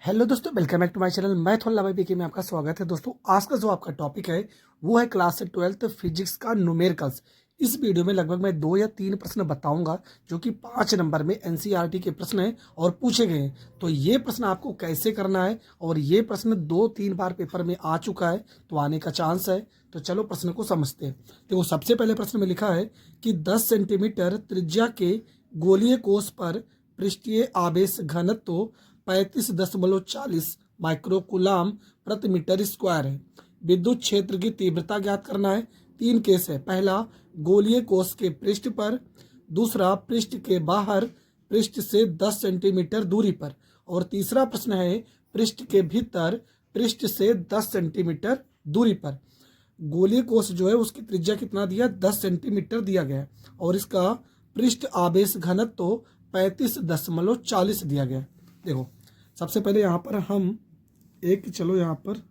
Hello दोस्तों, welcome back to my channel. मैं थोड़ा भाई बीके में आपका स्वागत है। दोस्तों, आज का जो आपका टॉपिक है वो है क्लास 12th फिजिक्स का न्यूमेरिकल्स। इस वीडियो में लगभग मैं 2 या 3 प्रश्न बताऊंगा जो कि 5 नंबर में एनसीईआरटी के प्रश्न हैं और पूछे गए हैं। तो ये प्रश्न आपको कैसे करना है, और ये प्रश्न 2-3 बार पेपर में आ चुका है, तो आने का चांस है। तो चलो प्रश्न को समझते हैं। देखो, सबसे पहले प्रश्न में लिखा है कि 10 सेंटीमीटर त्रिज्या के गोलीय कोष पर पृष्ठीय आवेश घनत्व 35.40 माइक्रोकुलाम प्रति मीटर स्क्वायर है। विद्युत क्षेत्र की तीव्रता ज्ञात करना है। 3 केस है। पहला, गोलीय कोष के पृष्ठ पर। दूसरा, पृष्ठ के बाहर पृष्ठ से 10 सेंटीमीटर दूरी पर। और तीसरा प्रश्न है पृष्ठ के भीतर पृष्ठ से 10 सेंटीमीटर दूरी पर। गोलीय कोष जो है उसकी त्रिज्या कितना दिया, 10 सेंटीमीटर दिया गया है, और इसका पृष्ठ आवेश घनत्व 35.40 दिया गया है। देखो, सबसे पहले यहाँ पर हम चलो यहाँ पर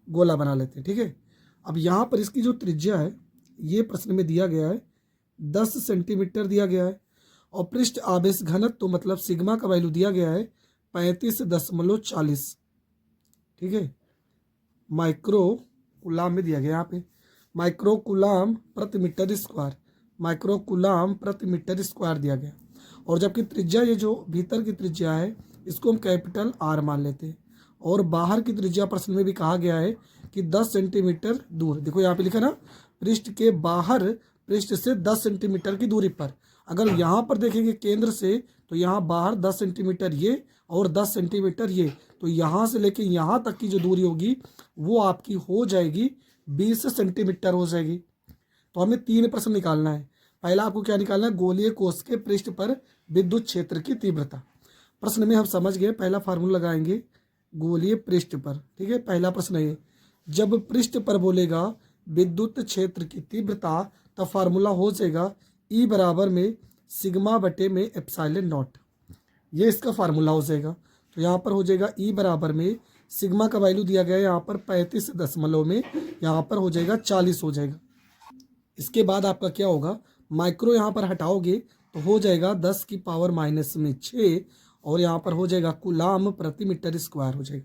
गोला बना लेते हैं, ठीक है। अब यहाँ पर इसकी जो त्रिज्या है ये प्रश्न में दिया गया है 10 सेंटीमीटर दिया गया है, और पृष्ठ आवेश घनत्व तो मतलब सिग्मा का वैल्यू दिया गया है 35.40, ठीक है। माइक्रो कुलाम में दिया गया, यहाँ पे माइक्रो कुलाम प्रति मीटर स्क्वायर, माइक्रो कुलाम प्रति मीटर स्क्वायर दिया गया। और जबकि त्रिज्या, ये जो भीतर की त्रिज्या है इसको हम कैपिटल आर मान लेते हैं, और बाहर की त्रिज्या प्रश्न में भी कहा गया है कि 10 सेंटीमीटर दूर। देखो यहाँ पे लिखा ना, पृष्ठ के बाहर पृष्ठ से 10 सेंटीमीटर की दूरी पर। अगर यहाँ पर देखेंगे केंद्र से, तो यहाँ बाहर 10 सेंटीमीटर ये और 10 सेंटीमीटर ये, तो यहाँ से लेके यहाँ तक की जो दूरी होगी वो आपकी हो जाएगी 20 सेंटीमीटर हो जाएगी। तो हमें 3 प्रश्न निकालना है। पहला आपको क्या निकालना है, गोलीय कोष के पृष्ठ पर विद्युत क्षेत्र की तीव्रता। प्रश्न में हम समझ गए, पहला फार्मूला लगाएंगे गोलीय पृष्ठ पर, ठीक है। पहला प्रश्न है, जब पृष्ठ पर बोलेगा विद्युत क्षेत्र की तीव्रता, तब फार्मूला हो जाएगा ई बराबर में सिग्मा बटे में एप्सिलॉन नॉट। ये इसका फार्मूला हो जाएगा। तो यहाँ पर हो जाएगा ई बराबर में सिग्मा का वैल्यू दिया गया है यहाँ पर 35 में, यहाँ पर हो जाएगा 40 हो जाएगा। इसके बाद आपका क्या होगा, माइक्रो यहाँ पर हटाओगे तो हो जाएगा 10 की पावर माइनस में 6, और यहाँ पर हो जाएगा कुलाम प्रति मीटर स्क्वायर हो जाएगा।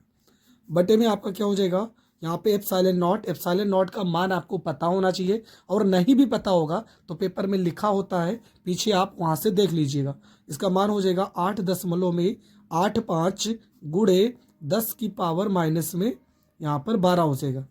बटे में आपका क्या हो जाएगा, यहाँ पे एप्सिलॉन नॉट। एप्सिलॉन नॉट का मान आपको पता होना चाहिए, और नहीं भी पता होगा तो पेपर में लिखा होता है, पीछे आप वहाँ से देख लीजिएगा। इसका मान हो जाएगा 8.85 गुणे 10 की पावर माइनस में यहाँ पर 12 हो जाएगा।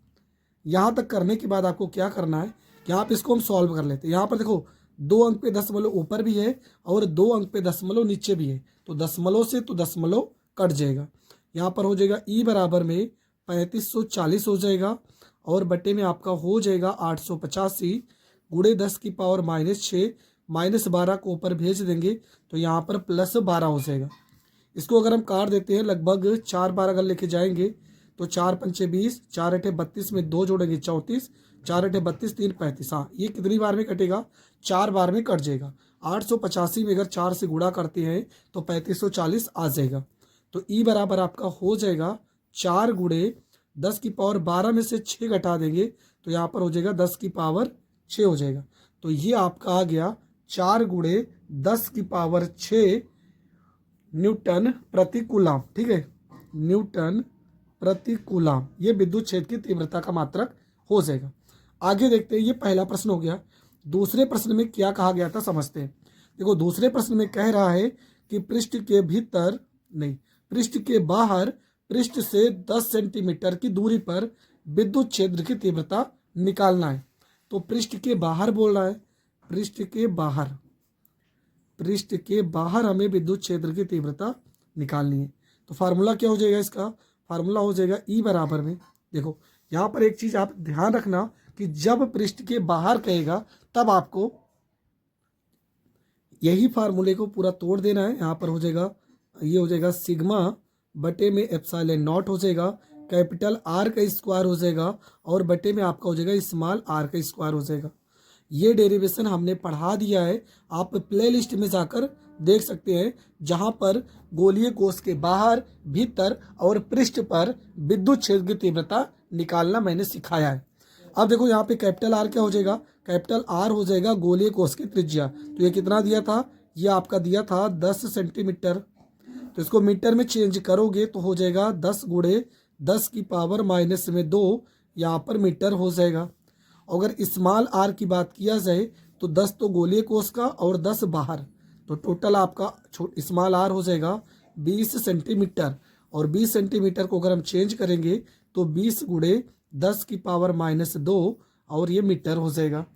यहाँ तक करने के बाद आपको क्या करना है कि आप इसको हम सॉल्व कर लेते हैं। यहाँ पर देखो, 2 अंक पे दशमलव ऊपर भी है और 2 अंक पे दशमलव नीचे भी है, तो दशमलव से तो दशमलव कट जाएगा। यहाँ पर हो जाएगा ई बराबर में 3540 हो जाएगा, और बटे में आपका हो जाएगा 885 गुणे 10 की पावर माइनस 6, माइनस 12 को ऊपर भेज देंगे तो यहाँ पर प्लस 12 हो जाएगा। इसको अगर हम काट देते हैं, लगभग 4 बार अगर लेके जाएंगे तो 4 पंचे 20, 4 अठे 32 में 2 जोड़ेंगे 34, 4 अठे 32, 3 35। हाँ, ये कितनी बार में कटेगा, 4 बार में कट जाएगा। 885 में अगर 4 से गुणा करते हैं तो 3540 आ जाएगा। तो ई बराबर आपका हो जाएगा 4 गुणे 10 की पावर 12 में से 6 घटा देंगे तो यहाँ पर हो जाएगा 10 की पावर 6 हो जाएगा। तो ये आपका आ गया 4 गुणे 10 की पावर 6 न्यूटन प्रति कूलाम, ठीक है। न्यूटन प्रति कूलाम, ये विद्युत क्षेत्र की तीव्रता का मात्रक हो जाएगा। आगे देखते हैं, ये पहला प्रश्न हो गया। दूसरे प्रश्न में क्या कहा गया था समझते हैं। देखो, दूसरे प्रश्न में कह रहा है कि पृष्ठ के भीतर नहीं, पृष्ठ के बाहर पृष्ठ से 10 सेंटीमीटर की दूरी पर विद्युत क्षेत्र की तीव्रता निकालना है। तो पृष्ठ के बाहर बोल रहा है, पृष्ठ के बाहर, पृष्ठ के बाहर हमें विद्युत क्षेत्र की तीव्रता निकालनी है। तो फार्मूला क्या हो जाएगा, इसका फार्मूला हो जाएगा ई बराबर में। देखो, यहाँ पर एक चीज आप ध्यान रखना कि जब पृष्ठ के बाहर कहेगा तब आपको यही फार्मूले को पूरा तोड़ देना है। यहाँ पर हो जाएगा, ये हो जाएगा सिग्मा बटे में एप्सिलॉन नॉट हो जाएगा, कैपिटल आर का स्क्वायर हो जाएगा, और बटे में आपका हो जाएगा स्मॉल आर का स्क्वायर हो जाएगा। ये डेरिवेशन हमने पढ़ा दिया है, आप प्लेलिस्ट में जाकर देख सकते हैं, जहां पर गोलीय कोष के बाहर, भीतर और पृष्ठ पर विद्युत क्षेत्र की तीव्रता निकालना मैंने सिखाया है। अब देखो, यहाँ पे कैपिटल आर क्या हो जाएगा, कैपिटल आर हो जाएगा गोलीय कोष की त्रिज्या। तो ये कितना दिया था, ये आपका दिया था 10 सेंटीमीटर। तो इसको मीटर में चेंज करोगे तो हो जाएगा 10 गुणे 10 की पावर माइनस में 2, यहाँ पर मीटर हो जाएगा। अगर स्मॉल आर की बात किया जाए तो 10 तो गोलीय कोष का और 10 बाहर, तो टोटल आपका स्मॉल आर हो जाएगा 20 सेंटीमीटर। और 20 सेंटीमीटर को अगर हम चेंज करेंगे तो 20 गुणे 10 की पावर माइनस 2 और ये मीटर हो जाएगा।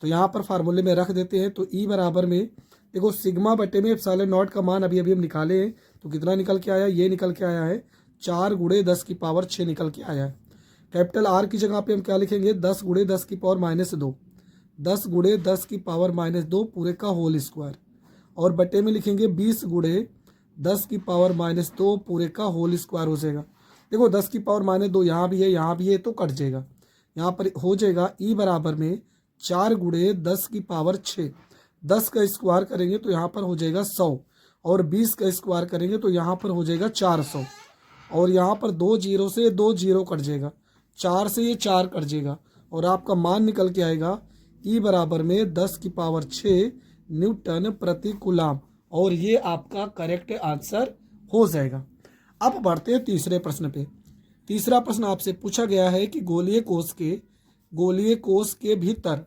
तो यहाँ पर फार्मूले में रख देते हैं। तो ई बराबर में देखो सिग्मा बटे में एप्सिलॉन नॉट का मान अभी अभी हम निकाले हैं, तो कितना निकल के आया, ये निकल के आया है 4 गुणे 10 की पावर 6 निकल के आया है। कैपिटल आर की जगह पे हम क्या लिखेंगे, 10 गुणे 10 की पावर माइनस 2, 10 गुणे 10 की पावर माइनस 2 पूरे का होल स्क्वायर, और बटे में लिखेंगे 20 गुणे 10 की पावर माइनस 2 पूरे का होल स्क्वायर हो जाएगा। देखो 10 की पावर माइनस 2 यहाँ भी है तो कट जाएगा। यहाँ पर हो जाएगा ई बराबर में 4 गुणे 10 की पावर 6, 10 का स्क्वायर करेंगे तो यहाँ पर हो जाएगा 100, और 20 का स्क्वायर करेंगे तो यहाँ पर हो जाएगा 400, और यहाँ पर 2 जीरो से 2 जीरो कट जाएगा, 4 से ये 4 कट जाएगा, और आपका मान निकल के आएगा ई बराबर में 10 की पावर 6 न्यूटन प्रति कूलाम, और ये आपका करेक्ट आंसर हो जाएगा। अब बढ़ते हैं तीसरे प्रश्न पे। तीसरा प्रश्न आपसे पूछा गया है कि गोलीय कोष के भीतर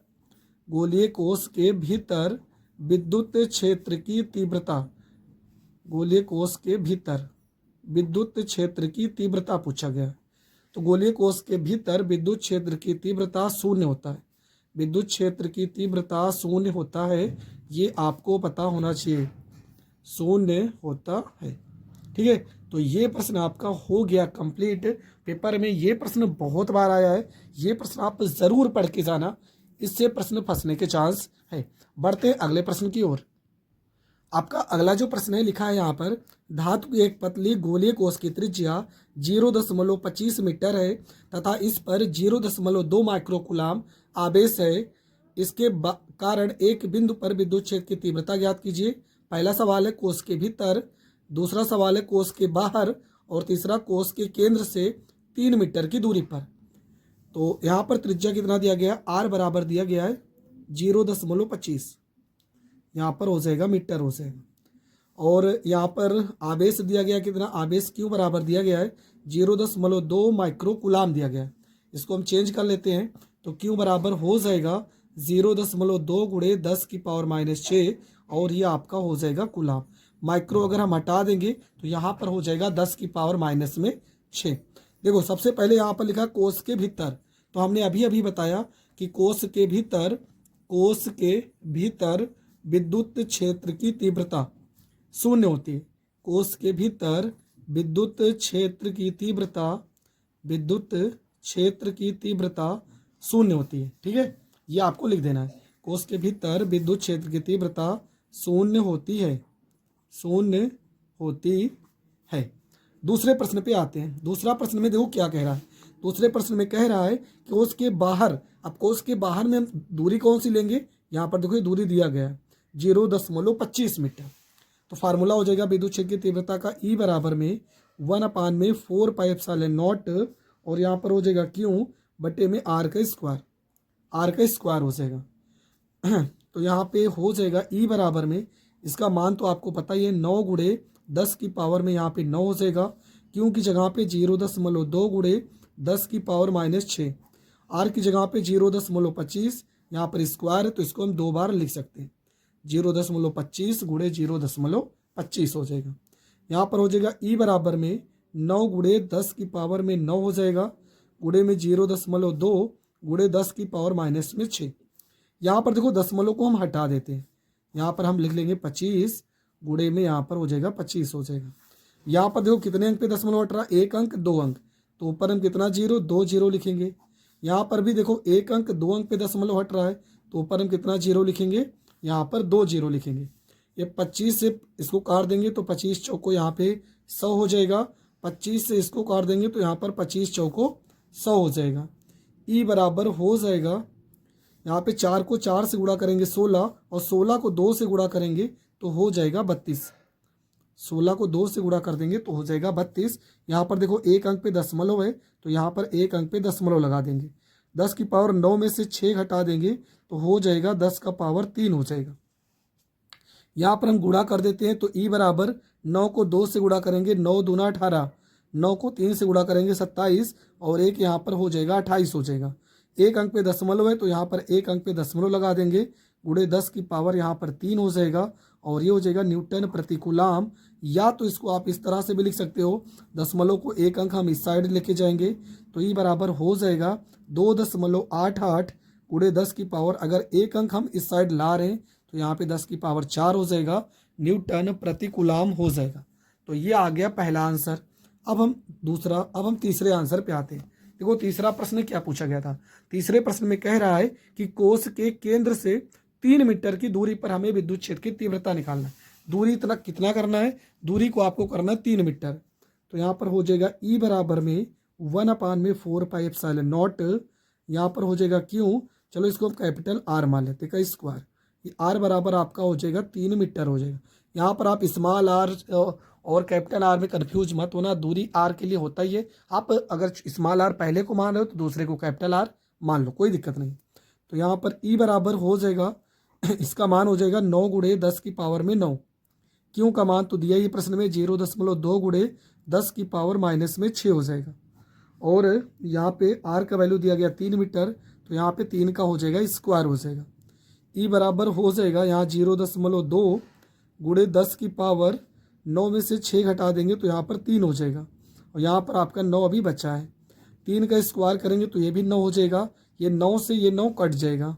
विद्युत क्षेत्र की तीव्रता, गोलीय कोष के भीतर विद्युत क्षेत्र की तीव्रता पूछा गया है। तो गोलीय कोष के भीतर विद्युत क्षेत्र की तीव्रता शून्य होता है, विद्युत क्षेत्र की तीव्रता शून्य होता है, ये आपको पता होना चाहिए, शून्य होता है। ठीक है, तो ये प्रश्न आपका हो गया कंप्लीट। पेपर में ये प्रश्न बहुत बार आया है, ये प्रश्न आप जरूर पढ़ के जाना, इससे प्रश्न फंसने के चांस है। बढ़ते हैं अगले प्रश्न की ओर। आपका अगला जो प्रश्न है लिखा है यहाँ पर, धातु की एक पतली गोलीय कोष की त्रिज्या 0.25 मीटर है तथा इस पर 0.2 माइक्रोकूलाम आवेश है, इसके कारण एक बिंदु पर विद्युत क्षेत्र की तीव्रता ज्ञात कीजिए। पहला सवाल है कोष के भीतर, दूसरा सवाल है कोष के बाहर, और तीसरा कोष के केंद्र से 3 मीटर की दूरी पर। तो यहाँ पर त्रिज्या कितना दिया गया है, आर बराबर दिया गया है 0.25, यहाँ पर हो जाएगा मीटर हो जाएगा, और यहाँ पर आवेश दिया गया कितना, आवेश क्यू बराबर दिया गया है 0.2 माइक्रोकूलाम दिया गया है। इसको हम चेंज कर लेते हैं तो क्यू बराबर हो जाएगा 0.2 गुणे 10 की पावर माइनस 6, और ये आपका हो जाएगा कूलाम। माइक्रो अगर हम हटा देंगे तो यहाँ पर हो जाएगा 10 की पावर माइनस में 6। देखो सबसे पहले यहाँ पर लिखा कोष के भीतर, तो हमने अभी अभी बताया कि कोष के भीतर विद्युत क्षेत्र की तीव्रता शून्य होती है। कोष के भीतर विद्युत क्षेत्र की तीव्रता शून्य होती है। ठीक है, ये आपको लिख देना है, कोष के भीतर विद्युत क्षेत्र की तीव्रता शून्य होती है। दूसरे प्रश्न पे आते हैं। दूसरा प्रश्न में देखो क्या कह रहा है, दूसरे प्रश्न में कह रहा है कि कोष के बाहर, अब कोष के बाहर में हम दूरी कौन सी लेंगे, यहाँ पर देखो ये दूरी दिया गया है 0.25 मीटर। तो फार्मूला हो जाएगा विद्युत क्षेत्र की तीव्रता का ई बराबर में 1/4 पाई एप्सिलॉन नॉट, और यहाँ पर हो जाएगा क्यू बटे में आर का स्क्वायर हो जाएगा। तो यहाँ पे हो जाएगा ई बराबर में, इसका मान तो आपको पता ही है 9 गुणे 10 की पावर में यहाँ पे 9 हो जाएगा, क्यू की जगह पे 0.2 गुणे 10 की पावर माइनस 6, आर की जगह पे 0.25, यहाँ पर स्क्वायर है तो इसको हम 2 बार लिख सकते हैं, 0.25 गुणे 0.25 हो जाएगा। यहाँ पर हो जाएगा ई बराबर में 9 गुणे 10 की पावर में 9 हो जाएगा, गुणे में 0.2 गुणे 10 की पावर माइनस में 6। यहाँ पर देखो दशमलव को हम हटा देते हैं, यहाँ पर हम लिख लेंगे 25 गुणे में यहाँ पर हो जाएगा 25 हो जाएगा। यहाँ पर देखो कितने अंक पे दशमलव हट रहा है, 1 अंक 2 अंक, तो ऊपर हम कितना 2 जीरो लिखेंगे। यहाँ पर भी देखो 1 अंक 2 अंक पे दशमलव हट रहा है, तो ऊपर हम कितना 0 लिखेंगे, यहाँ पर 2 जीरो लिखेंगे। ये 25 से इसको काट देंगे तो 25 चौको यहाँ पे 100 हो जाएगा, 25 से इसको काट देंगे तो यहाँ पर 25 चौको 100 हो जाएगा। ई बराबर हो जाएगा, यहाँ पे 4 को 4 से गुणा करेंगे 16, और 16 को 2 से गुणा करेंगे तो हो जाएगा 32। 16 को 2 से गुणा कर देंगे तो हो जाएगा 32। यहाँ पर देखो 1 अंक पे दशमलव है तो यहाँ पर 1 अंक पे दशमलव लगा देंगे, 10 की पावर 9 में से 6 घटा देंगे तो हो जाएगा 10 का पावर 3 हो जाएगा। यहाँ पर हम गुणा कर देते हैं तो ई बराबर 9 को 2 से गुणा करेंगे 9 दूना 18, 9 को 3 से गुणा करेंगे 27 और एक यहाँ पर हो जाएगा 28 हो जाएगा। एक अंक पे दशमलव है तो यहाँ पर एक अंक पे दशमलव लगा देंगे, गुणे 10 की पावर यहाँ पर 3 हो जाएगा और ये हो जाएगा न्यूटन प्रति कूलाम। या तो इसको आप इस तरह से भी लिख सकते हो, दशमलव को एक अंक हम इस साइड लेके जाएंगे तो ये बराबर हो जाएगा 2.88 गुणे 10 की पावर, अगर एक अंक हम इस साइड ला रहे हैं तो यहाँ पे 10 की पावर 4 हो जाएगा, न्यूटन प्रति कूलाम हो जाएगा। तो ये आ गया पहला आंसर। अब हम तीसरे आंसर पे आते हैं। देखो तीसरा प्रश्न क्या पूछा गया था। तीसरे प्रश्न में कह रहा है कि कोश के केंद्र से 3 मीटर की दूरी पर हमें विद्युत क्षेत्र की तीव्रता निकालना है। दूरी इतना कितना करना है, दूरी को आपको करना है 3 मीटर। तो यहाँ पर हो जाएगा E बराबर में 1/4 पाई एप्सिलॉन नॉट, यहाँ पर हो जाएगा क्यों, चलो इसको हम कैपिटल R मान लेते हैं का स्क्वायर। ये R बराबर आपका हो जाएगा 3 मीटर हो जाएगा। यहाँ पर आप स्मॉल r और कैपिटल R में कन्फ्यूज मत होना, दूरी R के लिए होता ही है। आप अगर स्मॉल r पहले को मान रहे हो तो दूसरे को कैपिटल R मान लो, कोई दिक्कत नहीं। तो यहाँ पर E बराबर हो जाएगा इसका मान हो जाएगा 9 गुणे 10 की पावर में 9। क्यों का मान तो दिया ही प्रश्न में 0.2 गुणे 10 की पावर -6 हो जाएगा। और यहाँ पे R का वैल्यू दिया गया 3 मीटर, तो यहाँ पे 3 का हो जाएगा स्क्वायर हो जाएगा। E बराबर हो जाएगा यहाँ 0.2 गुणे 10 की पावर 9 में से 6 घटा देंगे तो यहाँ पर 3 हो जाएगा। और यहाँ पर आपका 9 अभी बचा है, 3 का स्क्वायर करेंगे तो ये भी 9 हो जाएगा, ये 9 से ये 9 कट जाएगा।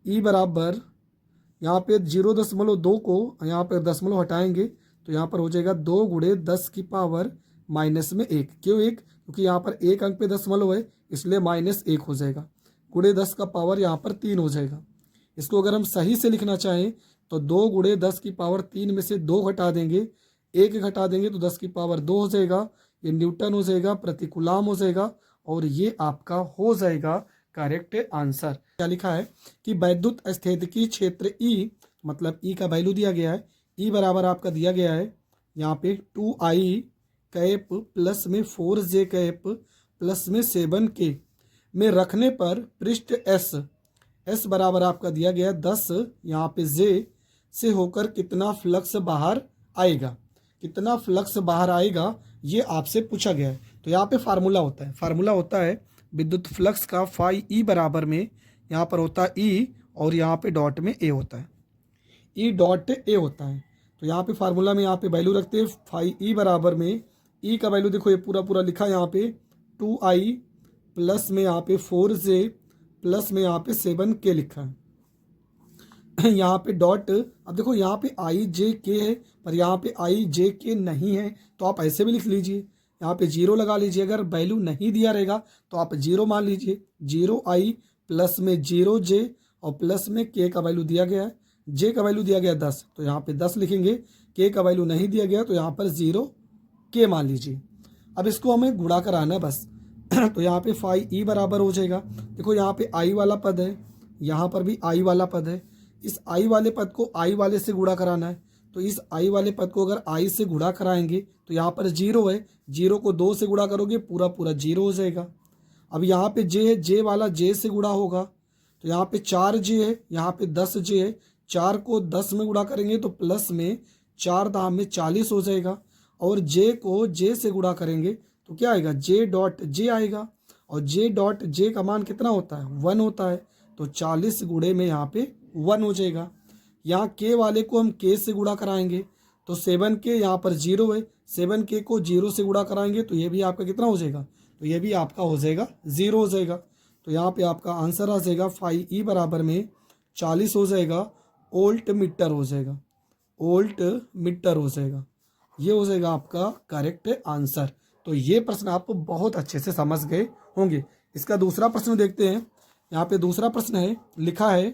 E बराबर यहाँ पे 0.2 को यहाँ पर दशमलव हटाएंगे तो यहाँ पर हो जाएगा 2 गुणे 10 की पावर -1। क्यों 1, क्योंकि यहाँ पर एक अंक पे दशमलव है इसलिए -1 हो जाएगा, गुणे 10 का पावर यहाँ पर 3 हो जाएगा। इसको अगर हम सही से लिखना चाहें तो 2 गुणे 10 की पावर 3 में से 2 घटा देंगे, 1 घटा देंगे तो 10 की पावर 2 हो जाएगा, ये न्यूटन हो जाएगा प्रति कूलाम हो जाएगा और ये आपका हो जाएगा करेक्ट आंसर। क्या लिखा है कि वैद्युत स्थैतिकी क्षेत्र E, मतलब E का वैल्यू दिया गया है, E बराबर आपका दिया गया है यहाँ पे 2I कैप प्लस में 4J कैप प्लस में 7K में रखने पर पृष्ठ S बराबर आपका दिया गया है 10 यहाँ पे J से होकर कितना फ्लक्स बाहर आएगा, कितना फ्लक्स बाहर आएगा ये आपसे पूछा गया है। तो यहाँ पे फार्मूला होता है विद्युत फ्लक्स का फाई E बराबर में यहाँ पर होता है E और यहाँ पे डॉट में A होता है, E डॉट A होता है। तो यहाँ पे फार्मूला में यहाँ पे वैल्यू रखते हैं फाई E बराबर में E का वैल्यू देखो ये पूरा लिखा है यहाँ पे 2I प्लस में यहाँ पे 4J प्लस में यहाँ पे 7K लिखा है। यहाँ पे डॉट, अब देखो यहाँ पे IJK है पर यहाँ पे IJK नहीं है तो आप ऐसे भी लिख लीजिए, यहाँ पे 0 लगा लीजिए। अगर वैल्यू नहीं दिया रहेगा तो आप 0 मान लीजिए, 0I प्लस में 0J और प्लस में K का वैल्यू दिया गया है, J का वैल्यू दिया गया 10 तो यहाँ पे 10 लिखेंगे, K का वैल्यू नहीं दिया गया तो यहाँ पर 0K मान लीजिए। अब इसको हमें गुणा कराना है बस तो यहाँ पे फाई E बराबर हो जाएगा, देखो यहाँ पे I वाला पद है, यहाँ पर भी I वाला पद है, इस I वाले पद को I वाले से गुणा कराना है तो इस I वाले पद को अगर I से गुणा कराएंगे तो यहाँ पर 0 है, 0 को 2 से गुणा करोगे पूरा 0 हो जाएगा। अब यहाँ पे J है, J वाला J से गुणा होगा तो यहाँ पे 4J है, यहाँ पे 10J है, 4 को 10 में गुणा करेंगे तो प्लस में 4 दाम में 40 हो जाएगा और J को J से गुणा करेंगे तो क्या आएगा, J डॉट J आएगा और J डॉट J का मान कितना होता है 1 होता है तो 40 गुणे में यहाँ पे 1 हो जाएगा। यहाँ K वाले को हम K से गुणा कराएंगे तो 7K यहाँ पर 0 है, 7K को 0 से गुणा कराएंगे तो ये भी आपका कितना हो जाएगा, तो ये भी आपका हो जाएगा 0 हो जाएगा। तो यहाँ पे आपका आंसर आ जाएगा फाई E बराबर में 40 हो जाएगा, वोल्ट मीटर हो जाएगा, वोल्ट मीटर हो जाएगा, ये हो जाएगा आपका करेक्ट आंसर। तो ये प्रश्न आप बहुत अच्छे से समझ गए होंगे। इसका दूसरा प्रश्न देखते हैं। यहाँ पे दूसरा प्रश्न है, लिखा है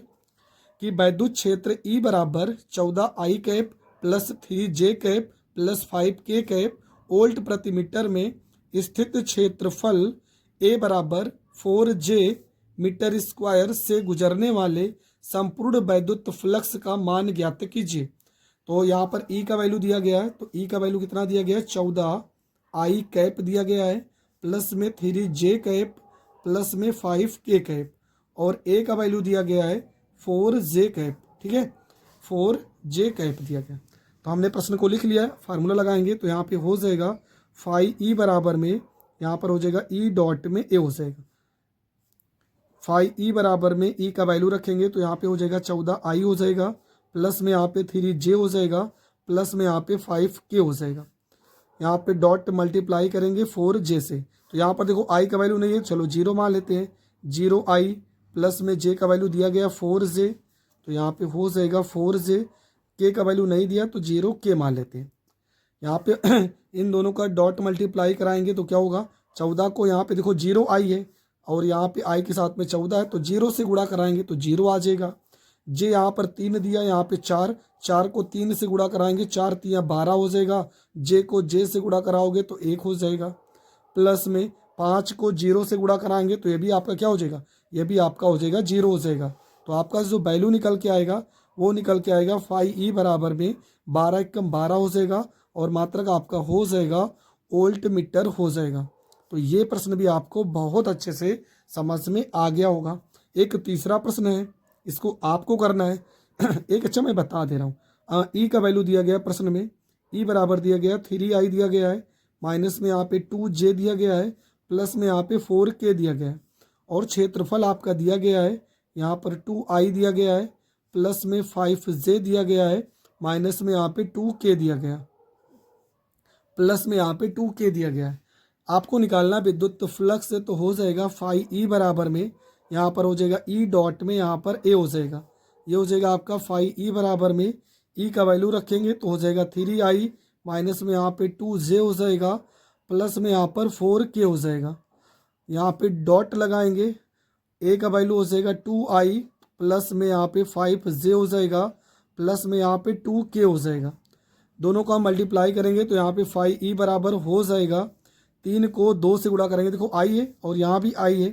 कि वैद्युत क्षेत्र E बराबर 14I cap plus 3J cap plus 5K cap volt प्रति मीटर में स्थित क्षेत्रफल A बराबर 4J मीटर स्क्वायर से गुजरने वाले संपूर्ण वैद्युत फ्लक्स का मान ज्ञात कीजिए। तो यहाँ पर E का वैल्यू दिया गया है, तो E का वैल्यू कितना दिया गया है 14I कैप दिया गया है प्लस में 3J कैप प्लस में 5K कैप और A का वैल्यू दिया गया है 4J कैप, ठीक है 4J कैप दिया गया। तो हमने प्रश्न को लिख लिया है, फार्मूला लगाएंगे तो यहाँ पे हो जाएगा फाई ई बराबर में, यहाँ पर हो जाएगा ई डॉट में ए हो जाएगा। फाई ई बराबर में ई का वैल्यू रखेंगे तो यहाँ पे हो जाएगा 14 आई हो जाएगा, प्लस में यहाँ पे 3 जे हो जाएगा, प्लस में यहाँ पे 5 के हो जाएगा। यहाँ पे डॉट मल्टीप्लाई करेंगे 4 जे से, तो यहाँ पर देखो आई का वैल्यू नहीं है, चलो 0 मान लेते हैं। 0 आई प्लस में जे का वैल्यू दिया गया 4 जे, तो यहाँ पे हो जाएगा 4 जे। के का वैल्यू नहीं दिया तो 0 के मान लेते हैं। यहाँ पे इन दोनों का डॉट मल्टीप्लाई कराएंगे तो क्या होगा, 14 को यहाँ पे देखो 0 आई है और यहाँ पे आई के साथ में 14 है, तो 0 से गुणा कराएंगे तो 0 आ जाएगा। जे यहाँ पर 3 दिया, यहाँ पे 4, 4 को 3 से गुणा कराएंगे, 4 3 12 हो जाएगा। जे को जे से गुणा कराओगे तो 1 हो जाएगा। प्लस में 5 को 0 से गुणा कराएंगे तो ये भी आपका क्या हो जाएगा, ये भी आपका हो जाएगा 0 हो जाएगा। तो आपका जो वैल्यू निकल के आएगा वो निकल के आएगा फाई ई बराबर में 12 एकम 12 हो जाएगा और मात्रक आपका हो जाएगा वोल्ट मीटर हो जाएगा। तो ये प्रश्न भी आपको बहुत अच्छे से समझ में आ गया होगा। एक तीसरा प्रश्न है, इसको आपको करना है एक अच्छा मैं बता दे रहा हूँ। ई का वैल्यू दिया गया प्रश्न में, ई बराबर दिया गया 3 आई दिया गया है, माइनस में यहाँ पे 2 जे दिया गया है, प्लस में यहाँ पे 4 के दिया गया है और क्षेत्रफल आपका दिया गया है यहाँ पर 2 आई दिया गया है, प्लस में 5 जे दिया गया है, माइनस में यहाँ पे 2 के दिया गया, प्लस में यहाँ पे 2 के दिया गया है। आपको निकालना विद्युत फ्लक्स से, तो हो जाएगा फाई ई बराबर में यहाँ पर हो जाएगा ई डॉट में यहाँ पर ए हो जाएगा। ये हो जाएगा आपका फाई ई बराबर में ई का वैल्यू रखेंगे तो हो जाएगा 3 आई, माइनस में यहाँ पे 2 जे हो जाएगा, प्लस में यहाँ पर 4 के हो जाएगा। यहाँ पे डॉट लगाएंगे, ए का वैल्यू हो जाएगा 2 आई, प्लस में यहाँ पे 5 जे हो जाएगा, प्लस में यहाँ पे 2 के हो जाएगा। दोनों को हम मल्टीप्लाई करेंगे तो यहाँ पे फाई ई बराबर हो जाएगा, 3 को 2 से गुणा करेंगे, देखो आई है और यहाँ भी आई है,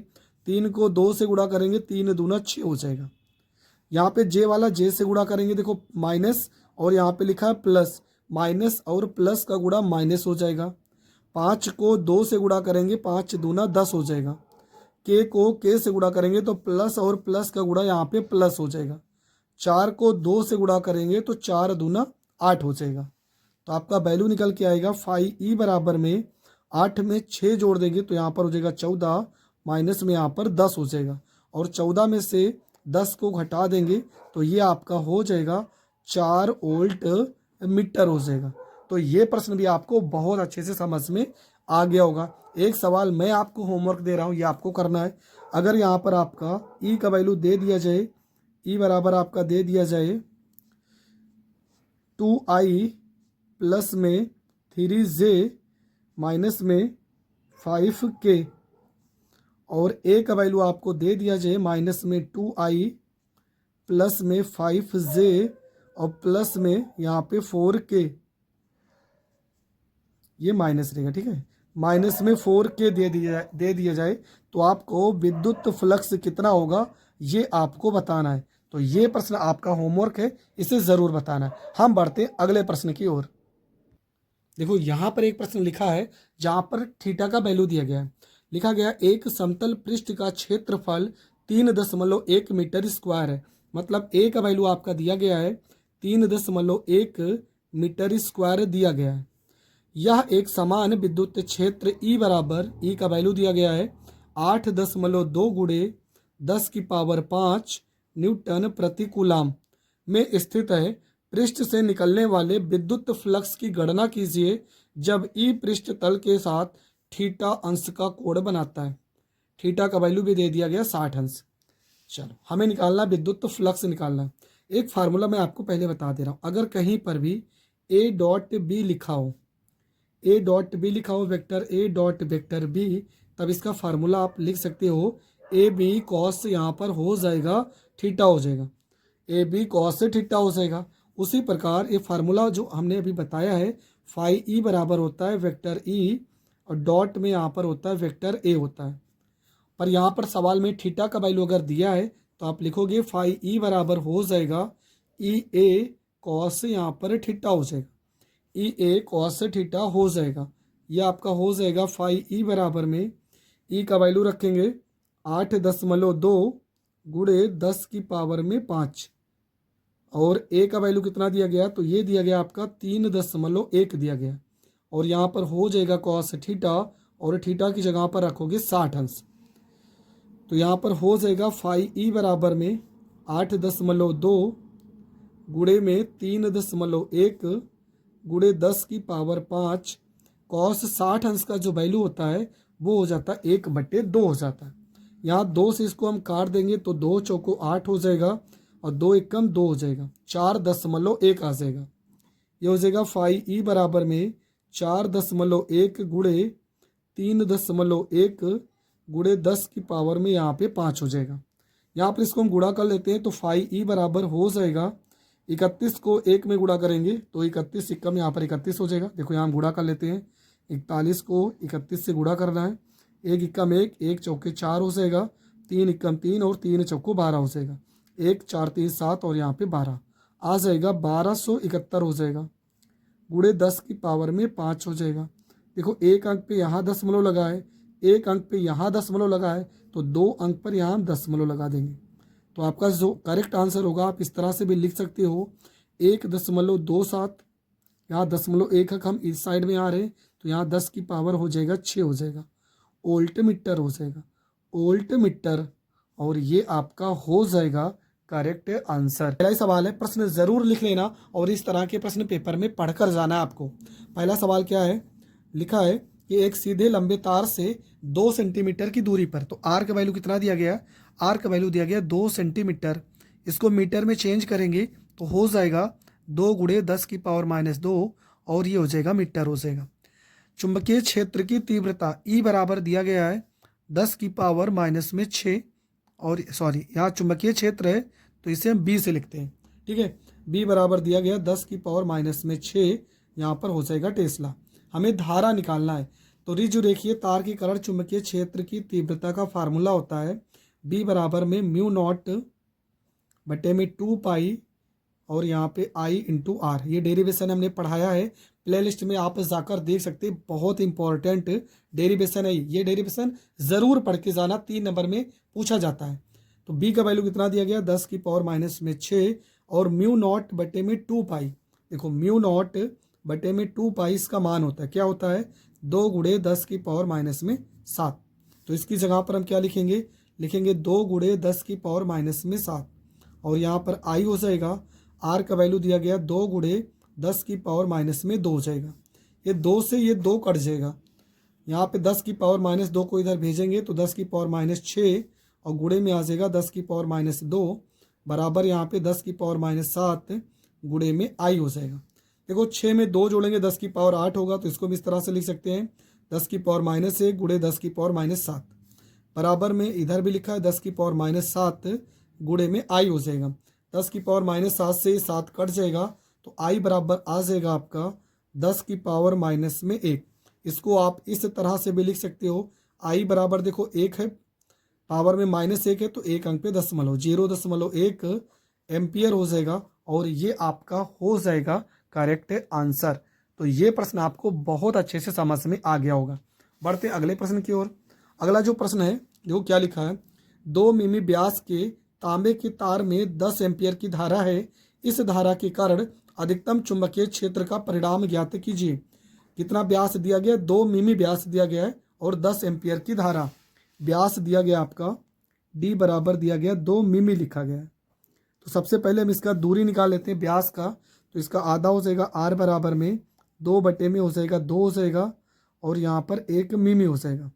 3 को 2 से गुणा करेंगे 3 दूना 6 हो जाएगा। यहाँ पे जे वाला जे से गुणा करेंगे, देखो माइनस और यहाँ पे लिखा है प्लस, माइनस और प्लस का गुणा माइनस हो जाएगा। 5 को 2 से गुणा करेंगे, 5 दूना 10 हो जाएगा। के को के से गुणा करेंगे तो प्लस और प्लस का गुणा यहाँ पे प्लस हो जाएगा। 4 को 2 से गुणा करेंगे तो 4 दूना 8 हो जाएगा। तो आपका वैल्यू निकल के आएगा फाई ई बराबर में 8 में 6 जोड़ देंगे तो यहाँ पर हो जाएगा 14, माइनस में यहाँ पर 10 हो जाएगा और 14 में से 10 को घटा देंगे तो ये आपका हो जाएगा 4 वोल्ट मीटर हो जाएगा। तो ये प्रश्न भी आपको बहुत अच्छे से समझ में आ गया होगा। एक सवाल मैं आपको होमवर्क दे रहा हूँ, ये आपको करना है। अगर यहाँ पर आपका ई का वैल्यू दे दिया जाए, ई बराबर आपका दे दिया जाए 2 आई प्लस में 3 जे माइनस में 5 के और ए का वैल्यू आपको दे दिया जाए माइनस में 2 आई प्लस में 5 जे और प्लस में यहाँ पे 4 के, ये माइनस रहेगा, ठीक है। माइनस में 4 के दे दिया जाए तो आपको विद्युत फ्लक्स कितना होगा ये आपको बताना है। तो ये प्रश्न आपका होमवर्क है, इसे ज़रूर बताना है। हम बढ़ते हैं अगले प्रश्न की ओर। देखो यहाँ पर एक प्रश्न लिखा है जहाँ पर थीटा का वैल्यू दिया गया है। लिखा गया एक समतल पृष्ठ का क्षेत्रफल 3.1 मीटर स्क्वायर है। मतलब ए का वैल्यू आपका दिया गया है 3.1 मीटर स्क्वायर दिया गया है। यह एक समान विद्युत क्षेत्र ई बराबर, ई का वैल्यू दिया गया है 8.2 गुणे 10 की पावर 5 न्यूटन प्रति कूलाम में स्थित है। पृष्ठ से निकलने वाले विद्युत फ्लक्स की गणना कीजिए जब ई पृष्ठ तल के साथ थीटा अंश का कोण बनाता है। थीटा का वैल्यू भी दे दिया गया 60 अंश। चलो हमें निकालना विद्युत फ्लक्स निकालना है। एक फार्मूला मैं आपको पहले बता दे रहा हूँ। अगर कहीं पर भी ए डॉट बी लिखा हो, ए डॉट बी लिखा हो vector A dot vector B, तब इसका फार्मूला आप लिख सकते हो ए बी कॉस, यहाँ पर हो जाएगा थीटा हो जाएगा, ए बी कॉस से थीटा हो जाएगा। उसी प्रकार ये फार्मूला जो हमने अभी बताया है फाई ई बराबर होता है वेक्टर ई और डॉट में यहाँ पर होता है वेक्टर ए होता है। पर यहाँ पर सवाल में थीटा का वैल्यू अगर दिया है तो आप लिखोगे फाई ई बराबर हो जाएगा ई ए कॉस, यहाँ पर थीटा हो जाएगा, ई ए कॉस थीटा हो जाएगा। यह आपका हो जाएगा फाई ई बराबर में ई का वैल्यू रखेंगे 8.2 गुणे 10 की पावर में 5 और ए का वैल्यू कितना दिया गया, तो ये दिया गया आपका 3.1 दिया गया। और यहाँ पर हो जाएगा कॉस थीटा, और थीटा की जगह पर रखोगे 60 अंश। तो यहाँ पर हो जाएगा फाई ई बराबर में 8.2 गुणे में 3.1 गुणे 10 की पावर 5 कॉस 60 अंश का जो वैल्यू होता है वो हो जाता है 1/2 हो जाता है। यहाँ 2 से इसको हम काट देंगे तो 2 चौको 8 हो जाएगा और 2 एकम 2 हो जाएगा, 4.1 आ जाएगा। ये हो जाएगा फाई ई बराबर में 4.1 गुणे 3.1 गुणे 10 की पावर में यहाँ पे 5 हो जाएगा। यहाँ पर इसको हम गुणा कर लेते हैं तो फाई ई बराबर हो जाएगा 31 को 1 में गुणा करेंगे तो 31 एकम यहाँ पर 31 हो जाएगा। देखो यहाँ हम गुणा कर लेते हैं, 41 को 31 से गुणा करना है, 1 एकम 1, 1 चौके 4 हो जाएगा, 3 एकम 3 और 3 चौको 12 हो जाएगा, 1 4 3 7 और यहाँ पे 12 आ जाएगा, 1271 हो जाएगा गुणे 10 की पावर में 5 हो जाएगा। देखो एक अंक पे यहाँ दशमलव लगा है, एक अंक पे यहाँ दशमलव लगा है, तो 2 अंक पर यहाँ हम दशमलव लगा देंगे। तो आपका जो करेक्ट आंसर होगा आप इस तरह से भी लिख सकते हो 1.27, यहाँ 0.1 हम इस साइड में आ रहे हैं तो यहाँ 10 की पावर हो जाएगा 6 हो जाएगा, ओल्ट मीटर हो जाएगा, ओल्ट मीटर। और ये आपका हो जाएगा करेक्ट आंसर। पहला ही सवाल है, प्रश्न जरूर लिख लेना और इस तरह के प्रश्न पेपर में पढ़कर जाना है आपको। पहला सवाल क्या है, लिखा है कि एक सीधे लंबे तार से 2 सेंटीमीटर की दूरी पर, तो आर का वैल्यू कितना दिया गया, आर का वैल्यू दिया गया 2 सेंटीमीटर, इसको मीटर में चेंज करेंगे तो हो जाएगा 2 गुणे 10 की पावर -2 और ये हो जाएगा मीटर हो जाएगा। चुंबकीय क्षेत्र की तीव्रता ई बराबर दिया गया है 10 की पावर -6, और सॉरी यहाँ चुंबकीय क्षेत्र है तो इसे हम बी से लिखते हैं, ठीक है। बी बराबर दिया गया 10 की पावर -6, यहाँ पर हो जाएगा टेस्ला। हमें धारा निकालना है तो रिजु रेखीय तार के कारण चुंबकीय क्षेत्र की तीव्रता का फार्मूला होता है बी बराबर में म्यू नॉट बटे में 2 पाई और यहाँ पे आई इंटू आर। ये डेरिवेशन हमने पढ़ाया है, प्ले लिस्ट में आप जाकर देख सकते हैं, बहुत इंपॉर्टेंट डेरिवेशन है। ये डेरिवेशन ज़रूर पढ़ के जाना, 3 नंबर में पूछा जाता है। तो बी का वैल्यू कितना दिया गया 10 की पावर -6 और म्यू नॉट बटे में 2 पाई। देखो म्यू नॉट बटे में 2 पाई इसका मान होता है, क्या होता है 2 गुणे 10 की पावर -7। तो इसकी जगह पर हम क्या लिखेंगे, लिखेंगे 2 गुणे 10 की पावर -7 और यहाँ पर आई हो जाएगा, आर का वैल्यू दिया गया 2 गुणे 10 की पावर -2 हो जाएगा। ये 2 से ये 2 कट जाएगा, यहाँ पे 10 की पावर -2 को इधर भेजेंगे तो 10 की पावर -6 और गुणे में आ जाएगा 10 की पावर -2 बराबर यहाँ पे 10 की पावर -7 गुणे में आई हो जाएगा। देखो 6 में 2 जोड़ेंगे 10 की पावर 8 होगा, तो इसको भी इस तरह से लिख सकते हैं 10 की पावर -1 गुणे 10 की पावर -7 बराबर में इधर भी लिखा है 10 की पावर -7 गुणे में आई हो जाएगा। 10 की पावर -7 से 7 कट जाएगा तो आई बराबर आ जाएगा आपका 10 की पावर -1। इसको आप इस तरह से भी लिख सकते हो, आई बराबर देखो 1 है, पावर में -1 है तो 1 अंक पे दशमलव 0.1 एम्पियर हो जाएगा और ये आपका हो जाएगा करेक्ट आंसर। तो ये प्रश्न आपको बहुत अच्छे से समझ में आ गया होगा। बढ़ते हैं अगले प्रश्न की ओर। अगला जो प्रश्न है देखो क्या लिखा है, 2 मिमी व्यास के तांबे के तार में 10 एम्पियर की धारा है, इस धारा के कारण अधिकतम चुंबकीय क्षेत्र का परिणाम ज्ञात कीजिए। कितना व्यास दिया गया, 2 मिमी व्यास दिया गया है और 10 एम्पियर की धारा, व्यास दिया गया आपका डी बराबर दिया गया 2 मिमी लिखा गया है। तो सबसे पहले हम इसका दूरी निकाल लेते हैं व्यास का, तो इसका आधा हो जाएगा आर बराबर में 2 बटे में हो जाएगा 2 हो जाएगा और यहाँ पर 1 मिमी हो जाएगा,